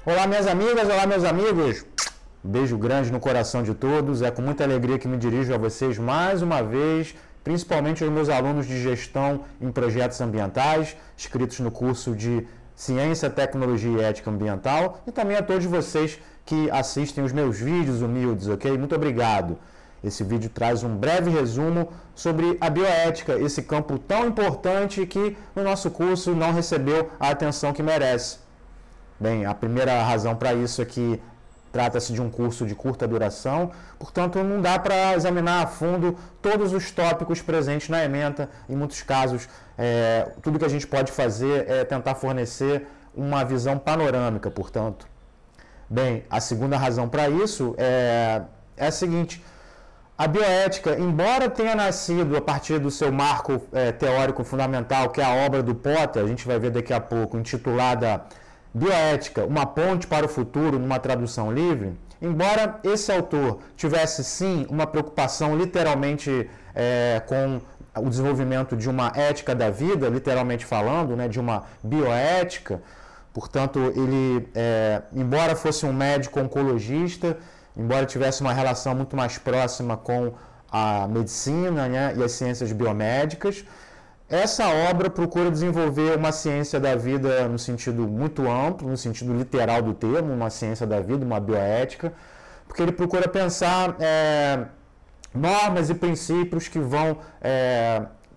Olá, minhas amigas, olá, meus amigos. Beijo grande no coração de todos. É com muita alegria que me dirijo a vocês mais uma vez, principalmente aos meus alunos de gestão em projetos ambientais, inscritos no curso de Ciência, Tecnologia e Ética Ambiental, e também a todos vocês que assistem os meus vídeos humildes, ok? Muito obrigado. Esse vídeo traz um breve resumo sobre a bioética, esse campo tão importante que no nosso curso não recebeu a atenção que merece. Bem, a primeira razão para isso é que trata-se de um curso de curta duração, portanto não dá para examinar a fundo todos os tópicos presentes na ementa. Em muitos casos, tudo que a gente pode fazer é tentar fornecer uma visão panorâmica, portanto. Bem, a segunda razão para isso é a seguinte: a bioética, embora tenha nascido a partir do seu marco teórico fundamental, que é a obra do Potter, a gente vai ver daqui a pouco, intitulada Bioética, uma ponte para o futuro, numa tradução livre, embora esse autor tivesse sim uma preocupação literalmente com o desenvolvimento de uma ética da vida, literalmente falando, né, de uma bioética, portanto, ele, embora fosse um médico oncologista, embora tivesse uma relação muito mais próxima com a medicina, né, e as ciências biomédicas, essa obra procura desenvolver uma ciência da vida no sentido muito amplo, no sentido literal do termo, uma ciência da vida, uma bioética, porque ele procura pensar normas e princípios que vão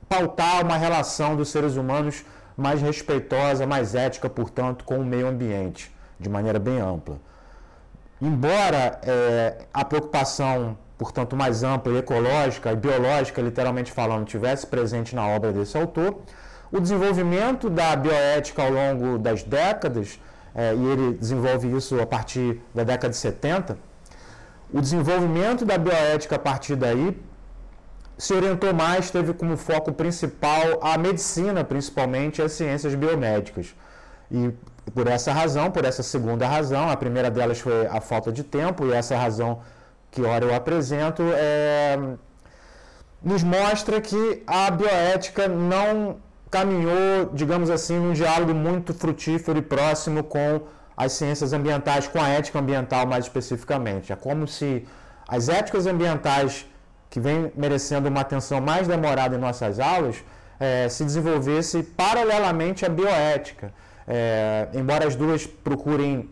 pautar uma relação dos seres humanos mais respeitosa, mais ética, portanto, com o meio ambiente, de maneira bem ampla. Embora a preocupação, portanto, mais ampla e ecológica e biológica, literalmente falando, tivesse presente na obra desse autor, o desenvolvimento da bioética ao longo das décadas, e ele desenvolve isso a partir da década de 70, o desenvolvimento da bioética a partir daí se orientou mais, teve como foco principal a medicina, principalmente as ciências biomédicas. E por essa razão, por essa segunda razão, a primeira delas foi a falta de tempo, e essa razão que ora eu apresento, nos mostra que a bioética não caminhou, digamos assim, num diálogo muito frutífero e próximo com as ciências ambientais, com a ética ambiental mais especificamente. É como se as éticas ambientais, que vêm merecendo uma atenção mais demorada em nossas aulas, se desenvolvesse paralelamente à bioética. Embora as duas procurem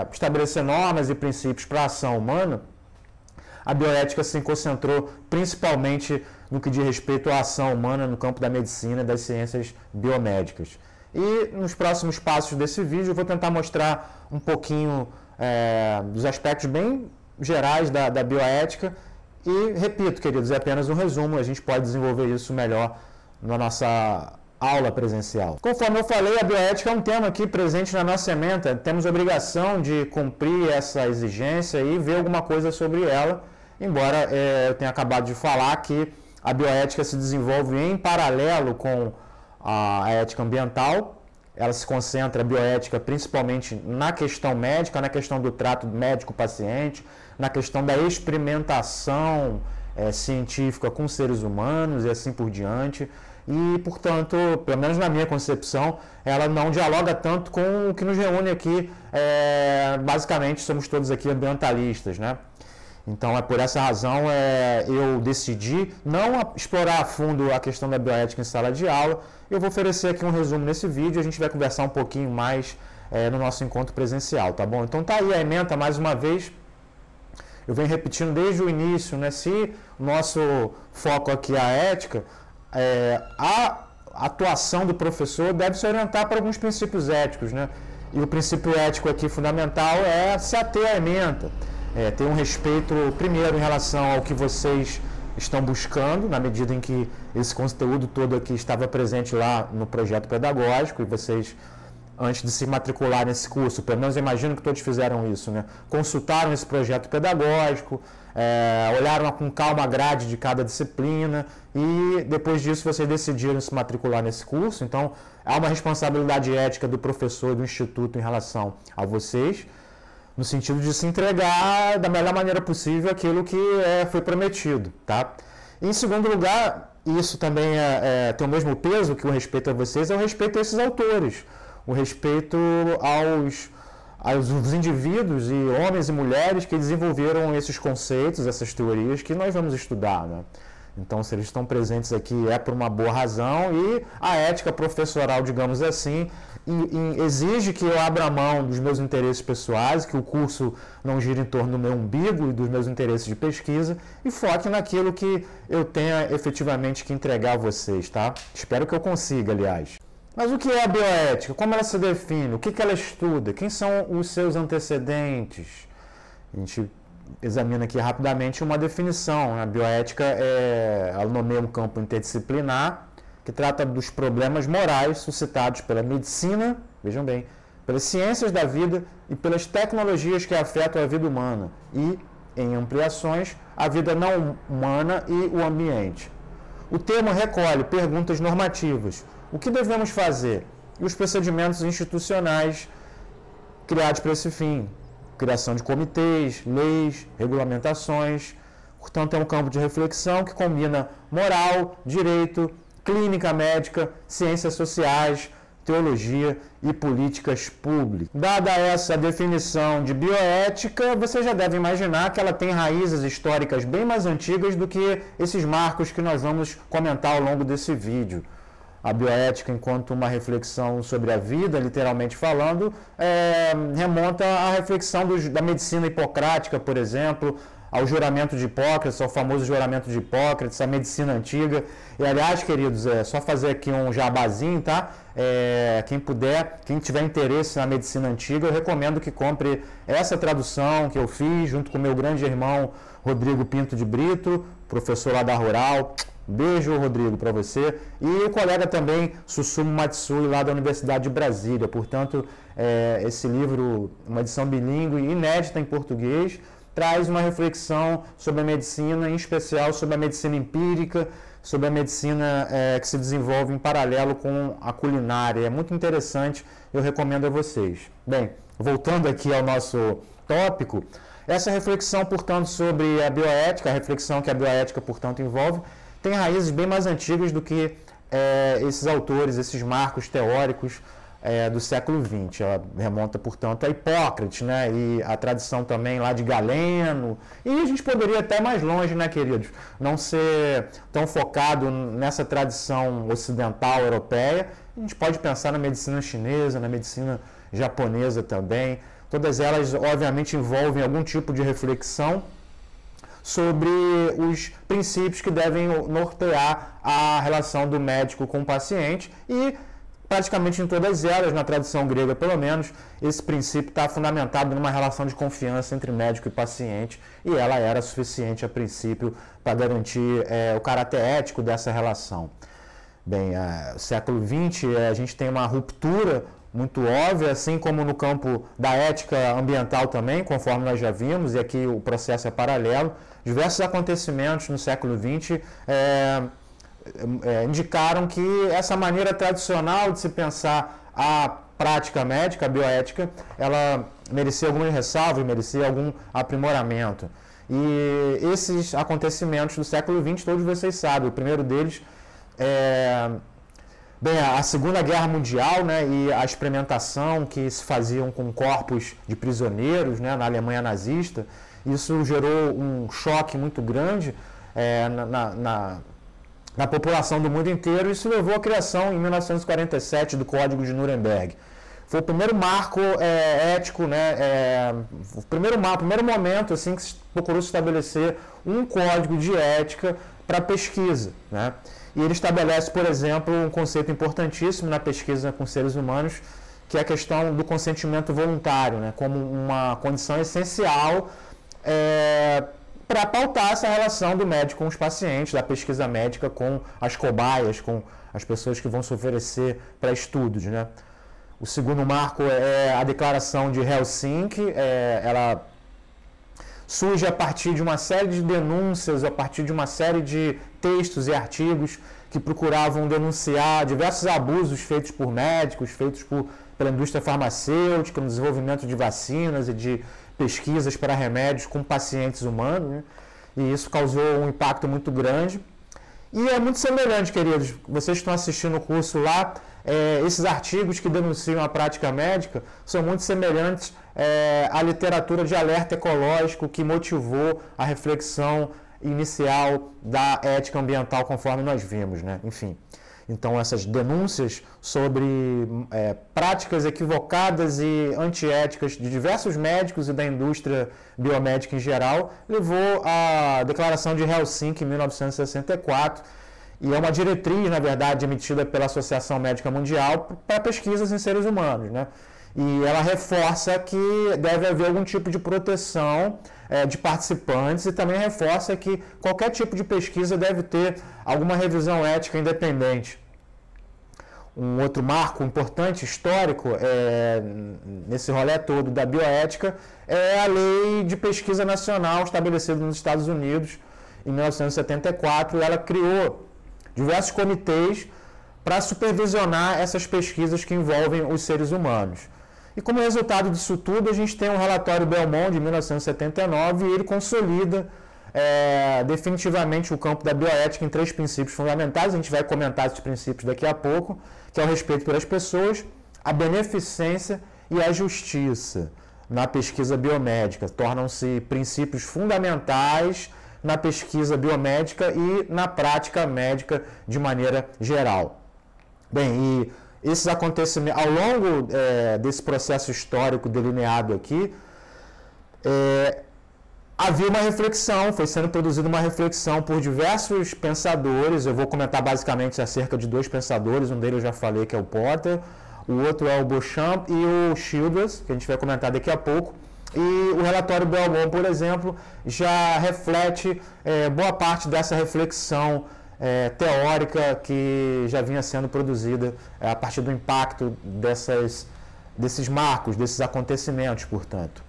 estabelecer normas e princípios para a ação humana, a bioética se concentrou principalmente no que diz respeito à ação humana no campo da medicina e das ciências biomédicas. E nos próximos passos desse vídeo eu vou tentar mostrar um pouquinho dos aspectos bem gerais da bioética e, repito, queridos, é apenas um resumo, a gente pode desenvolver isso melhor na nossa aula presencial. Conforme eu falei, a bioética é um tema aqui presente na nossa ementa, temos a obrigação de cumprir essa exigência e ver alguma coisa sobre ela, embora eu tenha acabado de falar que a bioética se desenvolve em paralelo com a ética ambiental. Ela se concentra, a bioética, principalmente na questão médica, na questão do trato médico-paciente, na questão da experimentação científica com seres humanos e assim por diante. E, portanto, pelo menos na minha concepção, ela não dialoga tanto com o que nos reúne aqui. Basicamente, somos todos aqui ambientalistas, né? Então, por essa razão, eu decidi não explorar a fundo a questão da bioética em sala de aula. Eu vou oferecer aqui um resumo nesse vídeo e a gente vai conversar um pouquinho mais no nosso encontro presencial, tá bom? Então, tá aí a ementa, mais uma vez. Eu venho repetindo desde o início, né? Se o nosso foco aqui é a ética, a atuação do professor deve se orientar para alguns princípios éticos, né? E o princípio ético aqui fundamental é se ater à ementa. Ter um respeito, primeiro, em relação ao que vocês estão buscando, na medida em que esse conteúdo todo aqui estava presente lá no projeto pedagógico, e vocês, antes de se matricular nesse curso, pelo menos eu imagino que todos fizeram isso, né? Consultaram esse projeto pedagógico, olharam com calma a grade de cada disciplina, e depois disso vocês decidiram se matricular nesse curso. Então, há uma responsabilidade ética do professor e do instituto em relação a vocês, no sentido de se entregar da melhor maneira possível aquilo que foi prometido, tá? Em segundo lugar, isso também tem o mesmo peso que o respeito a vocês, é o respeito a esses autores, o respeito os indivíduos e homens e mulheres que desenvolveram esses conceitos, essas teorias que nós vamos estudar, né? Então, se eles estão presentes aqui é por uma boa razão, e a ética professoral, digamos assim, exige que eu abra mão dos meus interesses pessoais, que o curso não gire em torno do meu umbigo e dos meus interesses de pesquisa, e foque naquilo que eu tenha efetivamente que entregar a vocês, tá? Espero que eu consiga, aliás. Mas o que é a bioética? Como ela se define? O que ela estuda? Quem são os seus antecedentes? A gente examina aqui rapidamente uma definição. A bioética ela nomeia um campo interdisciplinar que trata dos problemas morais suscitados pela medicina, vejam bem, pelas ciências da vida e pelas tecnologias que afetam a vida humana e, em ampliações, a vida não humana e o ambiente. O termo recolhe perguntas normativas. O que devemos fazer? E os procedimentos institucionais criados para esse fim. Criação de comitês, leis, regulamentações. Portanto, é um campo de reflexão que combina moral, direito, clínica médica, ciências sociais, teologia e políticas públicas. Dada essa definição de bioética, você já deve imaginar que ela tem raízes históricas bem mais antigas do que esses marcos que nós vamos comentar ao longo desse vídeo. A bioética, enquanto uma reflexão sobre a vida, literalmente falando, remonta à reflexão da medicina hipocrática, por exemplo, ao juramento de Hipócrates, ao famoso juramento de Hipócrates, a medicina antiga. E, aliás, queridos, só fazer aqui um jabazinho, tá? Quem puder, quem tiver interesse na medicina antiga, eu recomendo que compre essa tradução que eu fiz junto com meu grande irmão Rodrigo Pinto de Brito, professor lá da Rural. Beijo, Rodrigo, para você. E o colega também, Susumu Matsui, lá da Universidade de Brasília. Portanto, esse livro, uma edição bilíngue, inédita em português, traz uma reflexão sobre a medicina, em especial sobre a medicina empírica, sobre a medicina que se desenvolve em paralelo com a culinária. É muito interessante, eu recomendo a vocês. Bem, voltando aqui ao nosso tópico, essa reflexão, portanto, sobre a bioética, a reflexão que a bioética, portanto, envolve, tem raízes bem mais antigas do que esses autores, esses marcos teóricos do século XX. Ela remonta, portanto, a Hipócrates, né? E a tradição também lá de Galeno. E a gente poderia até mais longe, né, queridos? Não ser tão focado nessa tradição ocidental europeia. A gente pode pensar na medicina chinesa, na medicina japonesa também. Todas elas, obviamente, envolvem algum tipo de reflexão sobre os princípios que devem nortear a relação do médico com o paciente, e praticamente em todas elas, na tradição grega pelo menos, esse princípio está fundamentado numa relação de confiança entre médico e paciente, e ela era suficiente a princípio para garantir o caráter ético dessa relação. Bem, no século XX a gente tem uma ruptura muito óbvia, assim como no campo da ética ambiental também, conforme nós já vimos, e aqui o processo é paralelo. Diversos acontecimentos no século XX indicaram que essa maneira tradicional de se pensar a prática médica, a bioética, ela merecia algumas ressalvas, merecia algum aprimoramento. E esses acontecimentos do século XX, todos vocês sabem, o primeiro deles bem, a Segunda Guerra Mundial, né, e a experimentação que se faziam com corpos de prisioneiros, né, na Alemanha nazista, isso gerou um choque muito grande na população do mundo inteiro, e isso levou à criação, em 1947, do Código de Nuremberg. Foi o primeiro marco ético, né, o primeiro momento assim, que se procurou estabelecer um código de ética para pesquisa, né? E ele estabelece, por exemplo, um conceito importantíssimo na pesquisa com seres humanos, que é a questão do consentimento voluntário, né, como uma condição essencial para pautar essa relação do médico com os pacientes, da pesquisa médica com as cobaias, com as pessoas que vão se oferecer para estudos, né? O segundo marco é a Declaração de Helsinki. Ela surge a partir de uma série de denúncias, a partir de uma série de textos e artigos que procuravam denunciar diversos abusos feitos por médicos, feitos pela indústria farmacêutica, no desenvolvimento de vacinas e de pesquisas para remédios com pacientes humanos, né? E isso causou um impacto muito grande. E é muito semelhante, queridos, vocês estão assistindo o curso lá, esses artigos que denunciam a prática médica são muito semelhantes à literatura de alerta ecológico que motivou a reflexão inicial da ética ambiental, conforme nós vimos, né? Enfim, então essas denúncias sobre práticas equivocadas e antiéticas de diversos médicos e da indústria biomédica em geral levou à Declaração de Helsinki em 1964, e é uma diretriz, na verdade, emitida pela Associação Médica Mundial para pesquisas em seres humanos, né? E ela reforça que deve haver algum tipo de proteção de participantes e também reforça que qualquer tipo de pesquisa deve ter alguma revisão ética independente. Um outro marco importante, histórico, nesse rolê todo da bioética, é a Lei de Pesquisa Nacional estabelecida nos Estados Unidos em 1974. Ela criou diversos comitês para supervisionar essas pesquisas que envolvem os seres humanos. E como resultado disso tudo, a gente tem um relatório Belmont de 1979 e ele consolida definitivamente o campo da bioética em 3 princípios fundamentais. A gente vai comentar esses princípios daqui a pouco, que é o respeito pelas pessoas, a beneficência e a justiça na pesquisa biomédica. Tornam-se princípios fundamentais na pesquisa biomédica e na prática médica de maneira geral. Bem, e esses acontecimentos, ao longo desse processo histórico delineado aqui, havia uma reflexão, foi sendo produzida uma reflexão por diversos pensadores. Eu vou comentar basicamente acerca de 2 pensadores, um deles eu já falei, que é o Potter, o outro é o Beauchamp e o Childress, que a gente vai comentar daqui a pouco. E o relatório Belmont, por exemplo, já reflete boa parte dessa reflexão teórica que já vinha sendo produzida a partir do impacto desses marcos, desses acontecimentos, portanto.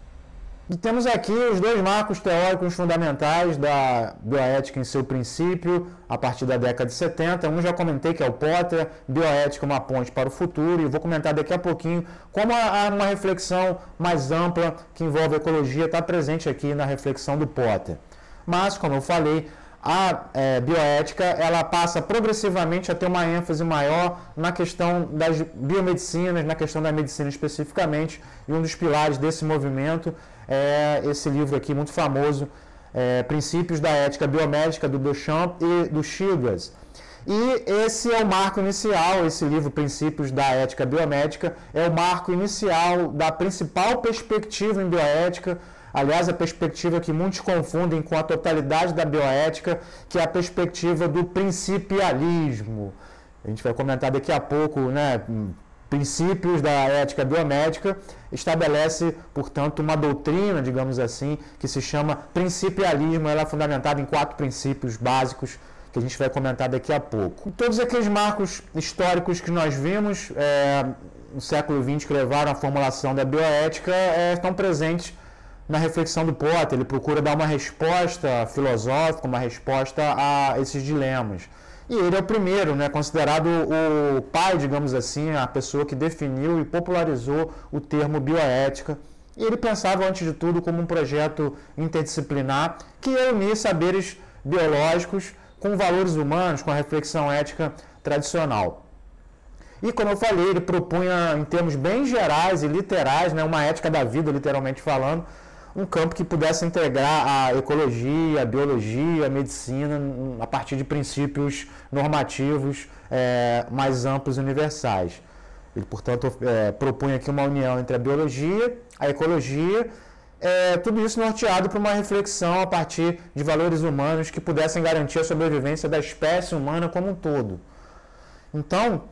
E temos aqui os 2 marcos teóricos fundamentais da bioética em seu princípio, a partir da década de 70. Um já comentei, que é o Potter, Bioética, uma ponte para o futuro, e vou comentar daqui a pouquinho como uma reflexão mais ampla que envolve ecologia está presente aqui na reflexão do Potter. Mas, como eu falei, a bioética ela passa progressivamente a ter uma ênfase maior na questão das biomedicinas, na questão da medicina especificamente, e um dos pilares desse movimento é esse livro aqui muito famoso, Princípios da Ética Biomédica, do Beauchamp e do Childress. E esse é o marco inicial, esse livro Princípios da Ética Biomédica é o marco inicial da principal perspectiva em bioética. Aliás, a perspectiva que muitos confundem com a totalidade da bioética, que é a perspectiva do principialismo. A gente vai comentar daqui a pouco, né? Princípios da ética biomédica estabelece, portanto, uma doutrina, digamos assim, que se chama principialismo. Ela é fundamentada em 4 princípios básicos que a gente vai comentar daqui a pouco. Todos aqueles marcos históricos que nós vimos no século XX que levaram à formulação da bioética estão presentes na reflexão do Potter. Ele procura dar uma resposta filosófica, uma resposta a esses dilemas. E ele é o primeiro, né, considerado o pai, digamos assim, a pessoa que definiu e popularizou o termo bioética. E ele pensava, antes de tudo, como um projeto interdisciplinar que ia unir saberes biológicos com valores humanos, com a reflexão ética tradicional. E, como eu falei, ele propunha, em termos bem gerais e literais, né, uma ética da vida, literalmente falando, um campo que pudesse integrar a ecologia, a biologia, a medicina, a partir de princípios normativos mais amplos e universais. Ele, portanto, propunha aqui uma união entre a biologia, a ecologia, tudo isso norteado por uma reflexão a partir de valores humanos que pudessem garantir a sobrevivência da espécie humana como um todo. Então,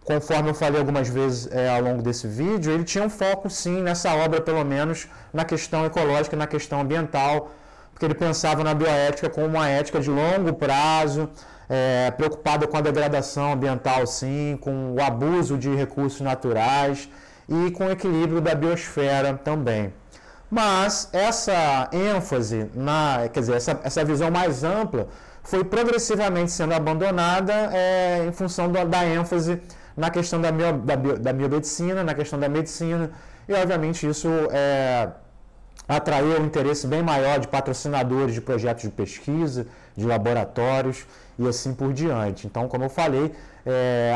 conforme eu falei algumas vezes ao longo desse vídeo, ele tinha um foco, sim, nessa obra, pelo menos, na questão ecológica, na questão ambiental, porque ele pensava na bioética como uma ética de longo prazo, preocupada com a degradação ambiental, sim, com o abuso de recursos naturais e com o equilíbrio da biosfera também. Mas essa ênfase, essa visão mais ampla, foi progressivamente sendo abandonada em função da ênfase na questão da biomedicina, na questão da medicina, e obviamente isso atraiu um interesse bem maior de patrocinadores de projetos de pesquisa, de laboratórios e assim por diante. Então, como eu falei,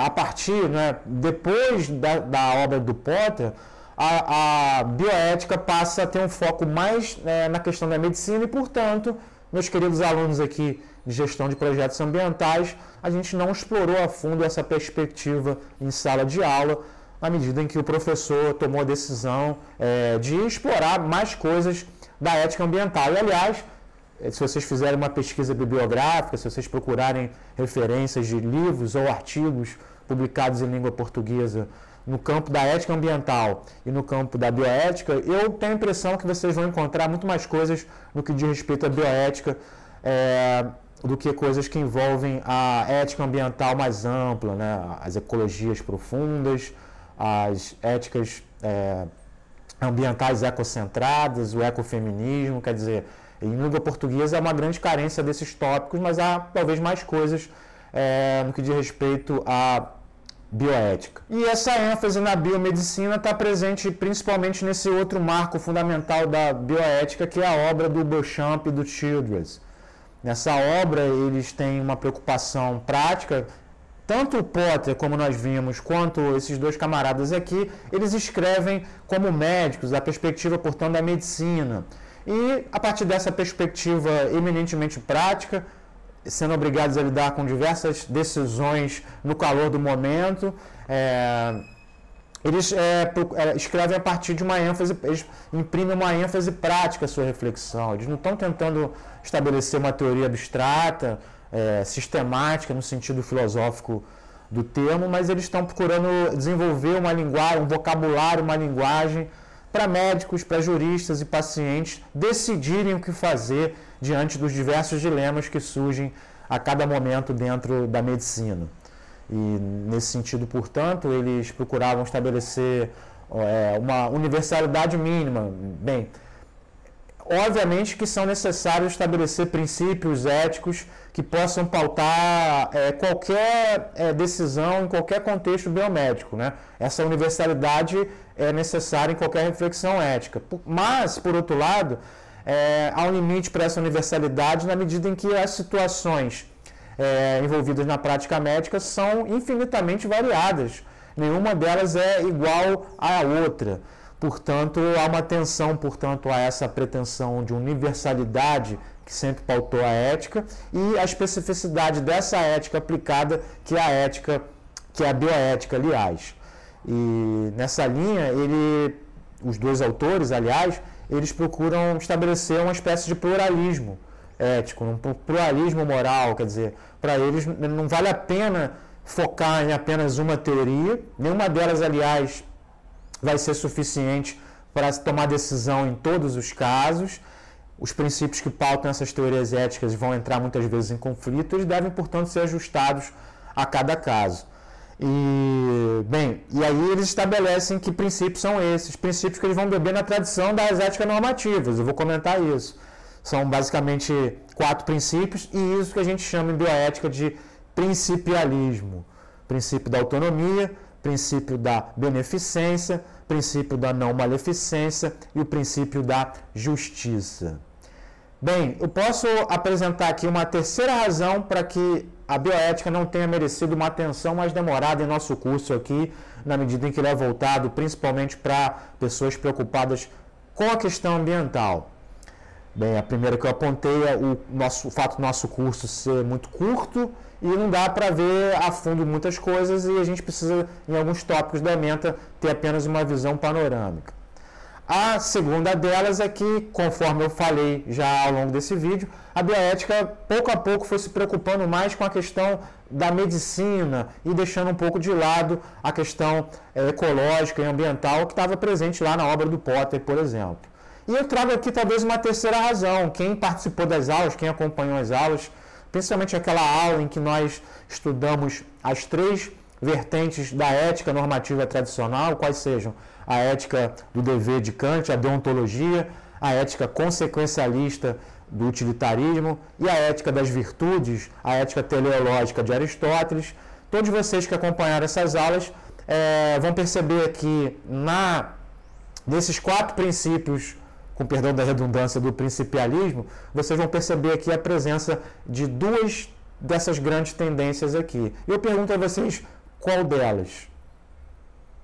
a partir, né, depois da obra do Potter, a bioética passa a ter um foco mais na questão da medicina e, portanto, meus queridos alunos aqui de gestão de projetos ambientais, a gente não explorou a fundo essa perspectiva em sala de aula, na medida em que o professor tomou a decisão de explorar mais coisas da ética ambiental. E, aliás, se vocês fizerem uma pesquisa bibliográfica, se vocês procurarem referências de livros ou artigos publicados em língua portuguesa no campo da ética ambiental e no campo da bioética, eu tenho a impressão que vocês vão encontrar muito mais coisas no que diz respeito à bioética do que coisas que envolvem a ética ambiental mais ampla, né? As ecologias profundas, as éticas ambientais ecocentradas, o ecofeminismo. Quer dizer, em língua portuguesa há uma grande carência desses tópicos, mas há talvez mais coisas no que diz respeito à bioética. E essa ênfase na biomedicina está presente principalmente nesse outro marco fundamental da bioética, que é a obra do Beauchamp e do Childress. Nessa obra, eles têm uma preocupação prática. Tanto o Potter, como nós vimos, quanto esses dois camaradas aqui, eles escrevem como médicos, da perspectiva, portanto, da medicina. E, a partir dessa perspectiva eminentemente prática, sendo obrigados a lidar com diversas decisões no calor do momento, eles escrevem a partir de uma ênfase, eles imprimem uma ênfase prática à sua reflexão. Eles não estão tentando estabelecer uma teoria abstrata, sistemática no sentido filosófico do termo, mas eles estão procurando desenvolver uma linguagem, um vocabulário, uma linguagem para médicos, para juristas e pacientes decidirem o que fazer diante dos diversos dilemas que surgem a cada momento dentro da medicina. E, nesse sentido, portanto, eles procuravam estabelecer uma universalidade mínima. Bem, obviamente que são necessários estabelecer princípios éticos que possam pautar qualquer decisão em qualquer contexto biomédico, né? Essa universalidade é necessária em qualquer reflexão ética. Mas, por outro lado, há um limite para essa universalidade na medida em que as situações envolvidas na prática médica são infinitamente variadas. Nenhuma delas é igual à outra. Portanto, há uma tensão, portanto, a essa pretensão de universalidade que sempre pautou a ética e a especificidade dessa ética aplicada, que é a ética, que é a bioética, aliás. E nessa linha, os dois autores, aliás, eles procuram estabelecer uma espécie de pluralismo ético, um pluralismo moral. Quer dizer, para eles não vale a pena focar em apenas uma teoria, nenhuma delas, aliás, vai ser suficiente para tomar decisão em todos os casos. Os princípios que pautam essas teorias éticas vão entrar muitas vezes em conflito, eles devem, portanto, ser ajustados a cada caso. E aí eles estabelecem que princípios são esses, princípios que eles vão beber na tradição das éticas normativas. Eu vou comentar isso. São basicamente 4 princípios, e isso que a gente chama em bioética de principialismo. Princípio da autonomia, princípio da beneficência, princípio da não maleficência e o princípio da justiça. Bem, eu posso apresentar aqui uma terceira razão para que a bioética não tenha merecido uma atenção mais demorada em nosso curso aqui, na medida em que ele é voltado principalmente para pessoas preocupadas com a questão ambiental. Bem, a primeira que eu apontei é o fato do nosso curso ser muito curto e não dá para ver a fundo muitas coisas, e a gente precisa, em alguns tópicos da ementa, ter apenas uma visão panorâmica. A segunda delas é que, conforme eu falei já ao longo desse vídeo, a bioética pouco a pouco foi se preocupando mais com a questão da medicina e deixando um pouco de lado a questão ecológica e ambiental que estava presente lá na obra do Potter, por exemplo. E eu trago aqui talvez uma terceira razão. Quem participou das aulas, quem acompanhou as aulas, principalmente aquela aula em que nós estudamos as 3 vertentes da ética normativa tradicional, quais sejam a ética do dever de Kant, a deontologia, a ética consequencialista do utilitarismo e a ética das virtudes, a ética teleológica de Aristóteles. Todos vocês que acompanharam essas aulas vão perceber que nesses 4 princípios com perdão da redundância, do principialismo, vocês vão perceber aqui a presença de duas dessas grandes tendências aqui. Eu pergunto a vocês, qual delas?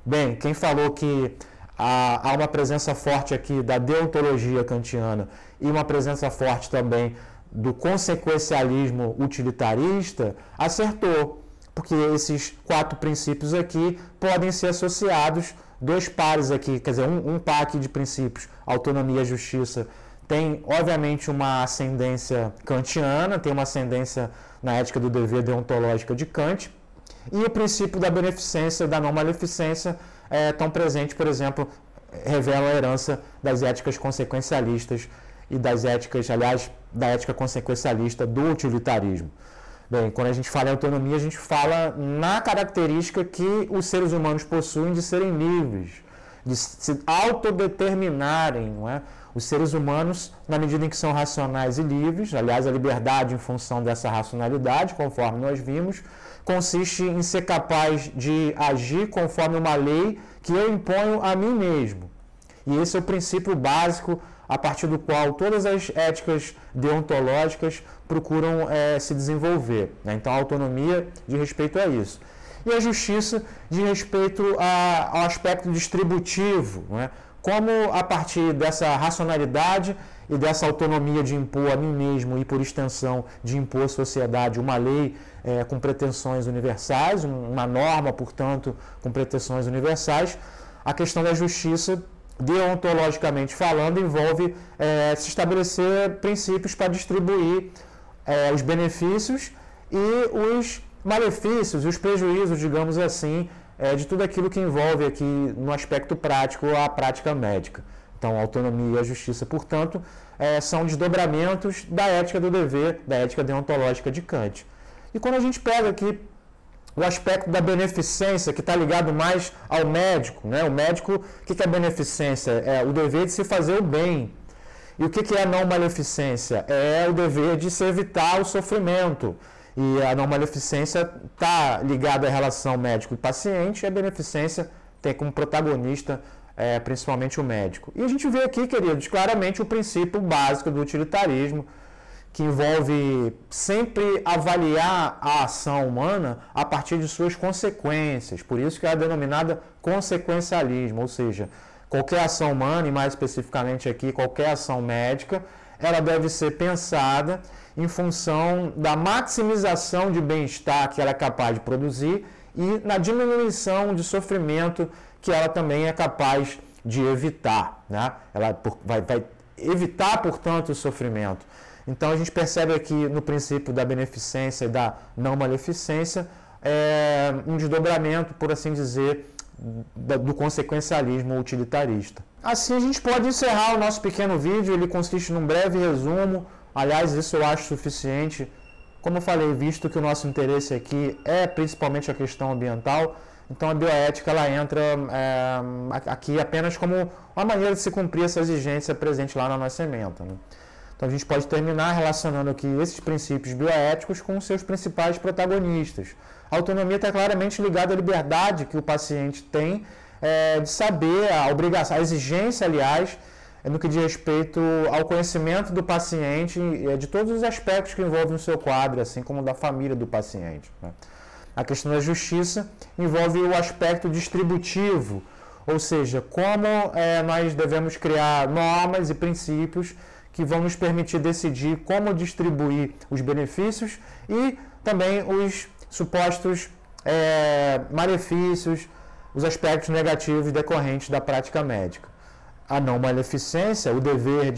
Bem, quem falou que há uma presença forte aqui da deontologia kantiana e uma presença forte também do consequencialismo utilitarista, acertou, porque esses 4 princípios aqui podem ser associados, 2 pares aqui, quer dizer, um par aqui de princípios, autonomia e justiça, tem obviamente uma ascendência kantiana, tem uma ascendência na ética do dever deontológica de Kant, e o princípio da beneficência, da não maleficência, tão presente, por exemplo, revela a herança das éticas consequencialistas e das éticas, aliás, da ética consequencialista do utilitarismo. Bem, quando a gente fala em autonomia, a gente fala na característica que os seres humanos possuem de serem livres, de se autodeterminarem, não é? Os seres humanos, na medida em que são racionais e livres, aliás, a liberdade em função dessa racionalidade, conforme nós vimos, consiste em ser capaz de agir conforme uma lei que eu imponho a mim mesmo. E esse é o princípio básico a partir do qual todas as éticas deontológicas procuram se desenvolver, né? Então, a autonomia de respeito a isso. E a justiça de respeito ao aspecto distributivo, né? Como a partir dessa racionalidade e dessa autonomia de impor a mim mesmo e, por extensão, de impor à sociedade uma lei com pretensões universais, uma norma, portanto, com pretensões universais, a questão da justiça, deontologicamente falando, envolve se estabelecer princípios para distribuir os benefícios e os malefícios e os prejuízos, digamos assim, de tudo aquilo que envolve aqui, no aspecto prático, a prática médica. Então, a autonomia e a justiça, portanto, são desdobramentos da ética do dever, da ética deontológica de Kant. E quando a gente pega aqui o aspecto da beneficência, que está ligado mais ao médico, né? O médico, o que é beneficência? É o dever de se fazer o bem. E o que é a não maleficência? É o dever de se evitar o sofrimento. E a não maleficência está ligada à relação médico e paciente, e a beneficência tem como protagonista principalmente o médico. E a gente vê aqui, queridos, claramente o princípio básico do utilitarismo, que envolve sempre avaliar a ação humana a partir de suas consequências. Por isso que é denominada consequencialismo, ou seja, qualquer ação humana, e mais especificamente aqui, qualquer ação médica, ela deve ser pensada em função da maximização de bem-estar que ela é capaz de produzir e na diminuição de sofrimento que ela também é capaz de evitar, né? Ela vai evitar, portanto, o sofrimento. Então, a gente percebe aqui no princípio da beneficência e da não maleficência um desdobramento, por assim dizer, do consequencialismo utilitarista. Assim, a gente pode encerrar o nosso pequeno vídeo. Ele consiste num breve resumo. Aliás, isso eu acho suficiente. Como eu falei, visto que o nosso interesse aqui é principalmente a questão ambiental, então a bioética ela entra aqui apenas como uma maneira de se cumprir essa exigência presente lá na nossa ementa, né? Então a gente pode terminar relacionando aqui esses princípios bioéticos com seus principais protagonistas. A autonomia está claramente ligada à liberdade que o paciente tem de saber, a obrigação, a exigência, aliás, no que diz respeito ao conhecimento do paciente, de todos os aspectos que envolvem o seu quadro, assim como da família do paciente, né? A questão da justiça envolve o aspecto distributivo, ou seja, como nós devemos criar normas e princípios que vão nos permitir decidir como distribuir os benefícios e também os supostos malefícios, os aspectos negativos decorrentes da prática médica. A não maleficência, o dever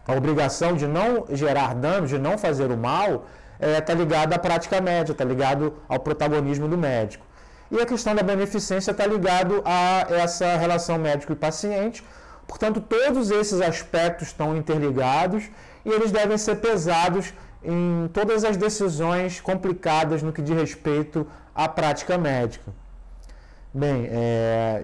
a obrigação de não gerar danos, de não fazer o mal, está ligado à prática médica, está ligado ao protagonismo do médico. E a questão da beneficência está ligado a essa relação médico e paciente. Portanto, todos esses aspectos estão interligados e eles devem ser pesados em todas as decisões complicadas no que diz respeito à prática médica. Bem,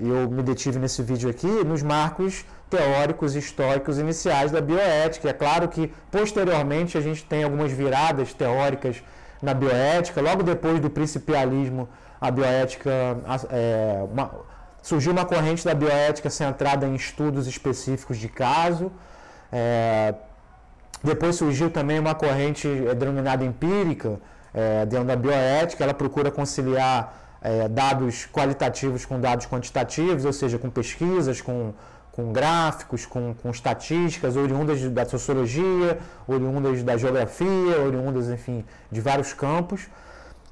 eu me detive nesse vídeo aqui nos marcos teóricos e históricos iniciais da bioética. É claro que, posteriormente, a gente tem algumas viradas teóricas na bioética. Logo depois do principialismo, a bioética Surgiu uma corrente da bioética centrada em estudos específicos de caso. Depois surgiu também uma corrente denominada empírica dentro da bioética. Ela procura conciliar dados qualitativos com dados quantitativos, ou seja, com pesquisas, com gráficos, com estatísticas, oriundas da sociologia, oriundas da geografia, oriundas, enfim, de vários campos.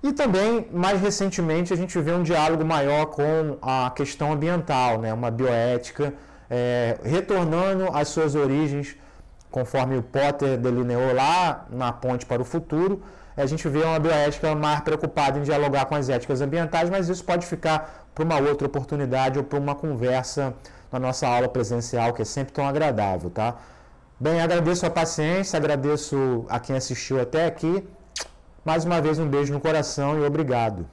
E também, mais recentemente, a gente vê um diálogo maior com a questão ambiental, né? Uma bioética retornando às suas origens, conforme o Potter delineou lá na Ponte para o Futuro. A gente vê uma bioética mais preocupada em dialogar com as éticas ambientais, mas isso pode ficar para uma outra oportunidade ou para uma conversa na nossa aula presencial, que é sempre tão agradável, tá? Bem, agradeço a paciência, agradeço a quem assistiu até aqui. Mais uma vez, um beijo no coração e obrigado.